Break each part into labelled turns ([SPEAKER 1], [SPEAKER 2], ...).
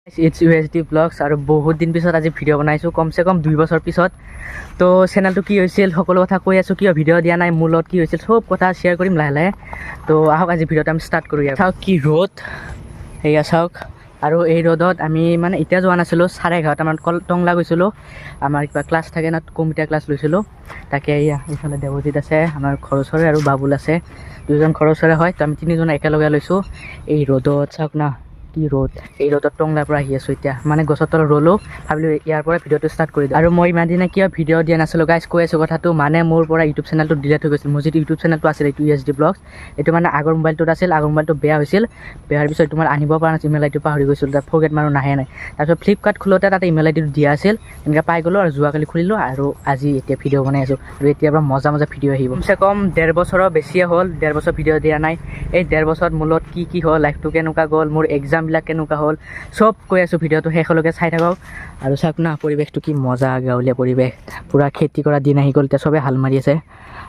[SPEAKER 1] It's USD Vlogs আৰু বহুত দিন পিছত আজি ভিডিঅ' বনাইছোঁ কমচে কম 2 বছৰ পিছত তো চেনেলটো কি হৈছিল সকলো কথা কৈ আছোঁ কিয় ভিডিঅ' দিয়া নাই মোৰ লগত কি হৈছিল সব কথা শ্বেয়াৰ কৰিম লাহে লাহে তো আহক আজি ভিডিঅ'টো আমি ষ্টাৰ্ট কৰোঁ ইয়াত চাওক কি ৰ'দ এয়া চাওক আৰু এই ৰ'দত আমি মানে এতিয়া যোৱা নাছিলোঁ 11:30 মানত টংলা গৈছিলোঁ আমাৰ কিবা ক্লাছ থাকে না কম্পিউটাৰ ক্লাছ লৈছিলোঁ তাকে এয়া এইফালে দেৱজিত আছে আমাৰ ঘৰৰ ওচৰৰে আৰু বাবুল আছে দুজন ঘৰৰ ওচৰৰে হয় তো আমি তিনিজন একেলগে লৈছোঁ এই ৰ'দত চাওক না কি ৰ'দ এই ৰ'দত টংলাৰ পৰা আহি আছোঁ এতিয়া মানে গছৰ তলত ৰ'লোঁ ভাবিলোঁ ইয়াৰ পৰা ভিডিঅ'টো ষ্টাৰ্ট কৰি দিওঁ আৰু মই ইমান দিনে কিয় ভিডিঅ' দিয়া নাছিলোঁ গাইজ কৈ আছোঁ কথাটো মানে মোৰ পৰা ইউটিউব চেনেলটো ডিলেট হৈ গৈছিল মোৰ যিটো ইউটিউব চেনেলটো আছিল এইটো USD Vlogs এইটো মানে আগৰ মোবাইলটোত আছিল আগৰ মোবাইলটো বেয়া হৈছিল বেয়া হোৱাৰ পিছত তোমাৰ আনিব পৰা নাছিল ইমেইল আইডিটো পাহৰি গৈছিলোঁ তাত ফৰগেট মাৰো নাহে নাই তাৰপিছত ফ্লিপকাৰ্ট খোলোতে তাতে ইমেইল আইডিটো দিয়া আছিল এনেকৈ পাই গ'লোঁ আৰু যোৱাকালি খুলিলোঁ আৰু আজি এতিয়া ভিডিঅ' বনাই আছোঁ আৰু এতিয়াৰ পৰা মজা ভিডিঅ' আহিব কমচে কম 1.5 বছৰৰ বেছিয়ে হ'ল 1.5 বছৰ ভিডিঅ' দিয়া নাই এই 1.5 বছৰত মোৰ লগত কি হ'ল লাইফটো কেনেকুৱা গ'ল মোৰ এক্সামবিলাক কেনেকুৱা হ'ল সব কৈ আছোঁ ভিডিঅ'টো শেষলৈকে চাই থাকক আৰু চাওক না পৰিৱেশটো কি মজা গাঁৱলীয়া পৰিৱেশ পূৰা খেতি কৰা দিন আহি গ'ল এতিয়া চবেই হাল মাৰি আছে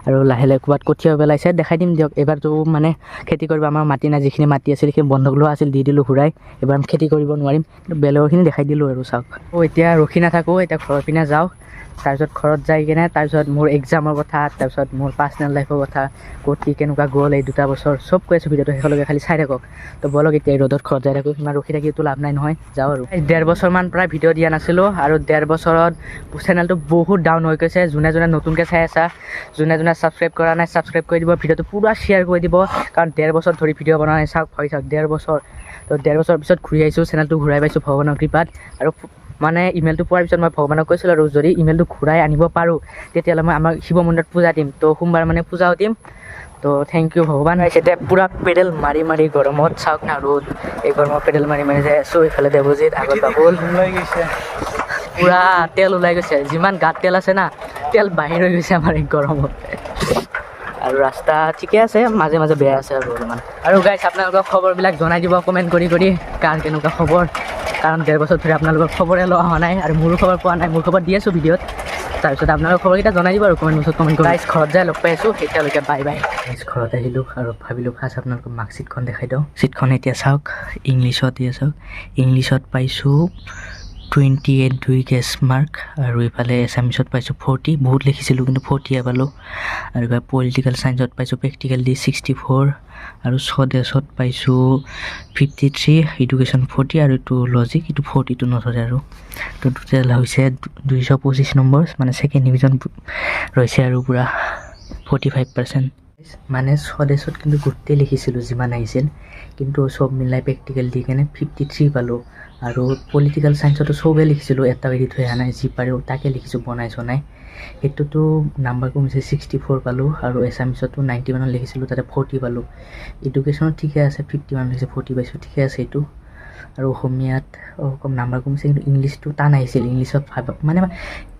[SPEAKER 1] আৰু লাহে লাহে ক'ৰবাত কঠীয়া পেলাইছে দেখাই দিম দিয়ক এবাৰতো মানে খেতি কৰিব আমাৰ মাটি নাই যিখিনি মাটি আছিল সেইখিনি বন্ধক লোৱা আছিল দি দিলোঁ ঘূৰাই এবাৰ আমি খেতি কৰিব নোৱাৰিম কিন্তু বেলেগৰখিনি দেখাই দিলোঁ আৰু চাওক এতিয়া ৰখি নাথাকোঁ এতিয়া ঘৰৰ পিনে যাওঁ তাৰপিছত ঘৰত যাই কিনে তাৰপিছত মোৰ এক্সামৰ কথা তাৰপিছত মোৰ পাৰ্চনেল লাইফৰ কথা ক'ত কি কেনেকুৱা গ'ল এই 2 বছৰ চব কৈ আছোঁ ভিডিঅ'টো শেষলৈকে খালি চাই থাকক তো বলক এতিয়া এই ৰ'দত ঘৰত যাই থাকোঁ সিমান ৰখি থাকিতো লাভ নাই নহয় যাওঁ আৰু 1.5 বছৰমান প্ৰায় ভিডিঅ' দিয়া নাছিলোঁ আৰু 1.5 বছৰত চেনেলটো বহুত ডাউন হৈ গৈছে যোনে যোনে নতুনকৈ চাই আছা যোনে যোনে ছাবস্ক্ৰাইব কৰা নাই ছাবস্ক্ৰাইব কৰি দিব ভিডিঅ'টো পূৰা শ্বেয়াৰ কৰি দিব কাৰণ 1.5 বছৰ ধৰি ভিডিঅ' বনোৱা নাই চাওক ভাবি চাওক 1.5 বছৰ তো 1.5 বছৰ পিছত ঘূৰি আহিছোঁ চেনেলটো ঘূৰাই পাইছোঁ ভগৱানৰ কৃপাত আৰু মানে ইমেইলটো পোৱাৰ পিছত মই ভগৱানক কৈছিলোঁ আৰু যদি ইমেইলটো ঘূৰাই আনিব পাৰোঁ তেতিয়াহ'লে মই আমাৰ শিৱ মন্দিৰত পূজা দিম তো সোমবাৰ মানে পূজাও দিম তো থেংক ইউ ভগৱান এতিয়া পূৰা পেডেল মাৰি গৰমত চাওক না ৰ'দ এই গৰমত পেডেল মাৰি যাই আছোঁ এইফালে দেৱজিত আগত বাবুল ওলাই গৈছে পূৰা তেল ওলাই গৈছে যিমান গাত তেল আছে না তেল বাহিৰ হৈ গৈছে আমাৰ এই গৰমত আৰু ৰাস্তা ঠিকে আছে মাজে মাজে বেয়া আছে আৰু অলপমান আৰু গাইছ আপোনালোকৰ খবৰবিলাক জনাই দিব কমেণ্ট কৰি কাৰ কেনেকুৱা খবৰ কাৰণ 1.5 বছৰ ধৰি আপোনালোকৰ খবৰে লোৱা হোৱা নাই আৰু মোৰো খবৰ পোৱা নাই মোৰ খবৰ দি আছোঁ ভিডিঅ'ত তাৰপিছত আপোনালোকৰ খবৰকেইটা জনাই দিব আৰু কমেণ্ট বক্সত কমেণ্ট কৰি গাইছ ঘৰত যাই লগ পাই আছোঁ তেতিয়ালৈকে বাই বাই গাইছ ঘৰত আহিলোঁ আৰু ভাবিলোঁ ফাৰ্ষ্ট আপোনালোকক মাৰ্কশ্বিটখন দেখাই দিওঁ শ্বীটখন এতিয়া চাওক ইংলিছত দিয়ে চাওক ইংলিছত পাইছোঁ 28 2 গেছ মাৰ্ক আৰু এইফালে এছামিছত পাইছোঁ 40 বহুত লিখিছিলোঁ কিন্তু 40 পালোঁ আৰু এইফালে পলিটিকেল ছায়েন্সত পাইছোঁ প্ৰেক্টিকেল দি 64 আৰু স্বদেশত পাইছোঁ 53 এডুকেশ্যন 40 আৰু এইটো লজিক এইটো 40টো নধৰে আৰু তো টোটেল হৈছে 225 নম্বৰ মানে ছেকেণ্ড ডিভিজন ৰৈছে আৰু পূৰা 45% মানে স্বদেশত কিন্তু গোটেই লিখিছিলোঁ যিমান আহিছিল কিন্তু চব মিলাই প্ৰেক্টিকেল দি কেনে 53 পালোঁ আৰু পলিটিকেল ছায়েন্সতো চবেই লিখিছিলোঁ এটা এৰি থৈ অহা নাই যি পাৰোঁ তাকে লিখিছোঁ বনাই চনাই সেইটোতো নাম্বাৰ কমিছে 64 পালোঁ আৰু এছামিছতো 90 মানত লিখিছিলোঁ তাতে 40 পালোঁ এডুকেশ্যনত ঠিকে আছে 50 মান লিখিছে 40 পাইছোঁ ঠিকে আছে এইটো আৰু অসমীয়াত কম নাম্বাৰ কমিছে কিন্তু ইংলিছটো টান আহিছিল ইংলিছত মানে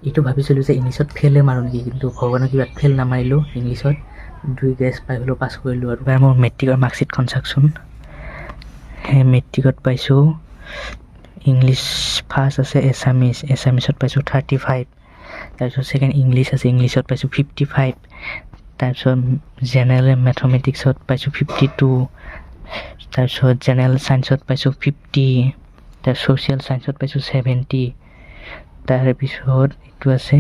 [SPEAKER 1] এইটো ভাবিছিলোঁ যে ইংলিছত ফেইলে মাৰোঁ নেকি কিন্তু ভগৱানৰ কিবা ফেইল নামাৰিলোঁ ইংলিছত 2 গেছ পাই হ'লেও পাছ কৰিলোঁ আৰু মোৰ মেট্ৰিকৰ মাৰ্কশ্বিটখন চাওকচোন সেই মেট্ৰিকত পাইছোঁ ইংলিছ ফাৰ্ষ্ট আছে এছামিছত পাইছোঁ 35 তাৰপিছত ছেকেণ্ড ইংলিছ আছে ইংলিছত পাইছোঁ 55 তাৰপিছত জেনেৰেল মেথমেটিক্সত পাইছোঁ 52 তাৰপিছত জেনেৰেল ছায়েন্সত পাইছোঁ 50 তাৰ ছ'চিয়েল ছায়েন্সত পাইছোঁ 70 তাৰপিছত এইটো আছে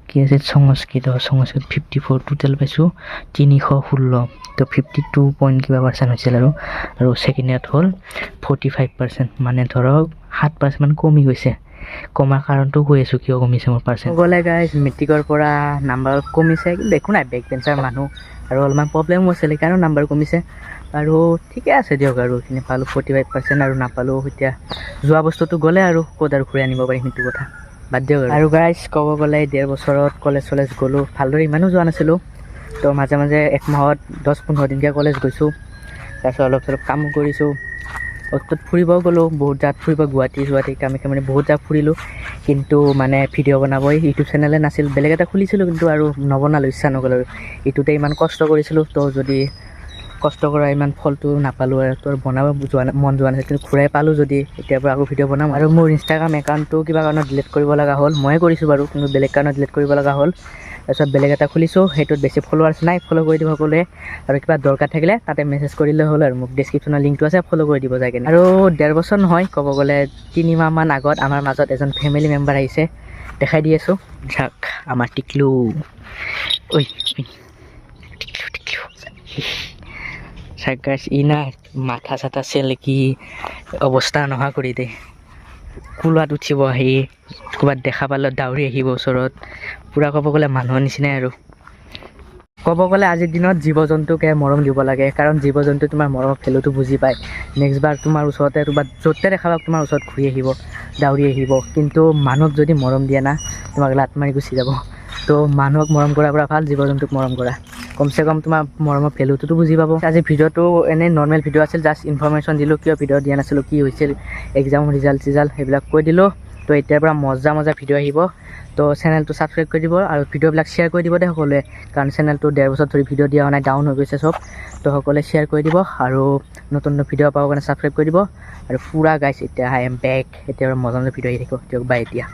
[SPEAKER 1] কি আছে সংস্কৃত 54 টোটেল পাইছোঁ 316 তো 52 পইণ্ট কিবা পাৰ্চেণ্ট হৈছিল আৰু ছেকেণ্ড ইয়াৰত হ'ল 45% মানে ধৰক 7% মান কমি গৈছে কমাৰ কাৰণটো কৈ আছোঁ কিয় কমিছে মোৰ পাৰ্চেণ্ট গ'লে গাইজ মেট্ৰিকৰ পৰা নাম্বাৰ কমিছে কিন্তু একো নাই বেক বেঞ্চাৰ মানুহ আৰু অলপমান প্ৰব্লেমো আছিল সেইকাৰণেও নাম্বাৰ কমিছে আৰু ঠিকে আছে দিয়ক আৰু এইখিনি পালোঁ 45% আৰু নাপালোঁ এতিয়া যোৱা বস্তুটো গ'লে আৰু ক'ত আৰু ঘূৰাই আনিব পাৰিম সেইটো কথা বাদ দিয়ক আৰু গাইজ ক'ব গ'লে 1.5 বছৰত কলেজ গ'লোঁ ভালদৰে ইমানো যোৱা নাছিলোঁ তো মাজে মাজে এক মাহত 10-15 দিনকৈ কলেজ গৈছোঁ তাৰপিছত অলপ চলপ কামো কৰিছোঁ অতত ফুৰিবও গ'লোঁ বহুত জাত ফুৰিব গুৱাহাটী কামাখ্যা মানে বহুত জাত ফুৰিলোঁ কিন্তু মানে ভিডিঅ' বনাবই ইউটিউব চেনেলে নাছিল বেলেগ এটা খুলিছিলোঁ কিন্তু আৰু নবনালোঁ ইচ্ছা নগ'ল আৰু এইটোতে ইমান কষ্ট কৰিছিলোঁ তো যদি কষ্ট কৰা ইমান ফলটো নাপালোঁ আৰু তোৰ বনাব মন যোৱা নাছিল কিন্তু ঘূৰাই পালোঁ যদি এতিয়াৰ পৰা আকৌ ভিডিঅ' বনাম আৰু মোৰ ইনষ্টাগ্ৰাম একাউণ্টটো কিবা কাৰণত ডিলিট কৰিব লগা হ'ল ময়ে কৰিছোঁ বাৰু কিন্তু বেলেগ কাৰণত ডিলিট কৰিব লগা হ'ল তাৰপিছত বেলেগ এটা খুলিছোঁ, সেইটোত বেছি ফলোৱাৰ্ছ নাই, ফ'ল' কৰি দিব সকলোৱে। আৰু কিবা দৰকাৰ থাকিলে তাতে মেছেজ কৰিলে হ'ল আৰু মোক ডেছক্ৰিপশ্যনৰ লিংকটো আছে, ফ'ল' কৰি দিব যায় কিনে। আৰু 1.5 বছৰ নহয়, ক'ব গ'লে 3 মাহমান আগত আমাৰ মাজত এজন ফেমিলি মেম্বাৰ আহিছে, দেখাই দি আছোঁ। যাক আমাৰ টিকলু, ঐ চাগাছ ই না মাথা চাথা চেলেকি অৱস্থা নোহোৱা কৰি দে। কুলাত উঠিব আহি, ক'ৰবাত দেখা পালে দাউৰি আহিব ওচৰত, পূৰা ক'ব গ'লে মানুহৰ নিচিনাই আৰু। ক'ব গ'লে আজিৰ দিনত জীৱ জন্তুকে মৰম দিব লাগে, কাৰণ জীৱ জন্তু তোমাৰ মৰমৰ ভেলুটো বুজি পায়। নেক্সট বাৰ তোমাৰ ওচৰতে ক'ৰবাত য'তে দেখা পাওক তোমাৰ ওচৰত ঘূৰি আহিব, দাউৰি আহিব। কিন্তু মানুহক যদি মৰম দিয়া না, তোমাক লাত মাৰি গুচি যাব। তো মানুহক মৰম কৰাৰ পৰা ভাল জীৱ জন্তুক মৰম কৰা, কমচে কম তোমাৰ মৰমৰ ভেলুটোতো বুজি পাব। আজি ভিডিঅ'টো এনেই নৰ্মেল ভিডিঅ' আছিল, জাষ্ট ইনফৰমেশ্যন দিলোঁ, কিয় ভিডিঅ' দিয়া নাছিলোঁ, কি হৈছিল, এক্সাম ৰিজাল্ট সেইবিলাক কৈ দিলোঁ। তো এতিয়াৰ পৰা মজা ভিডিঅ' আহিব। তো চেনেলটো ছাবস্ক্ৰাইব কৰি দিব আৰু ভিডিঅ'বিলাক শ্বেয়াৰ কৰি দিব দে সকলোৱে, কাৰণ চেনেলটো 1.5 বছৰ ধৰি ভিডিঅ' দিয়া হোৱা নাই, ডাউন হৈ গৈছে চব। তো সকলোৱে শ্বেয়াৰ কৰি দিব আৰু নতুন ভিডিঅ' পাবৰ কাৰণে ছাবস্ক্ৰাইব কৰি দিব। আৰু পুৰা গাইছ এতিয়া আই এম বেক, এতিয়া মজা ভিডিঅ' আহি থাকিব। দিয়ক বাই এতিয়া।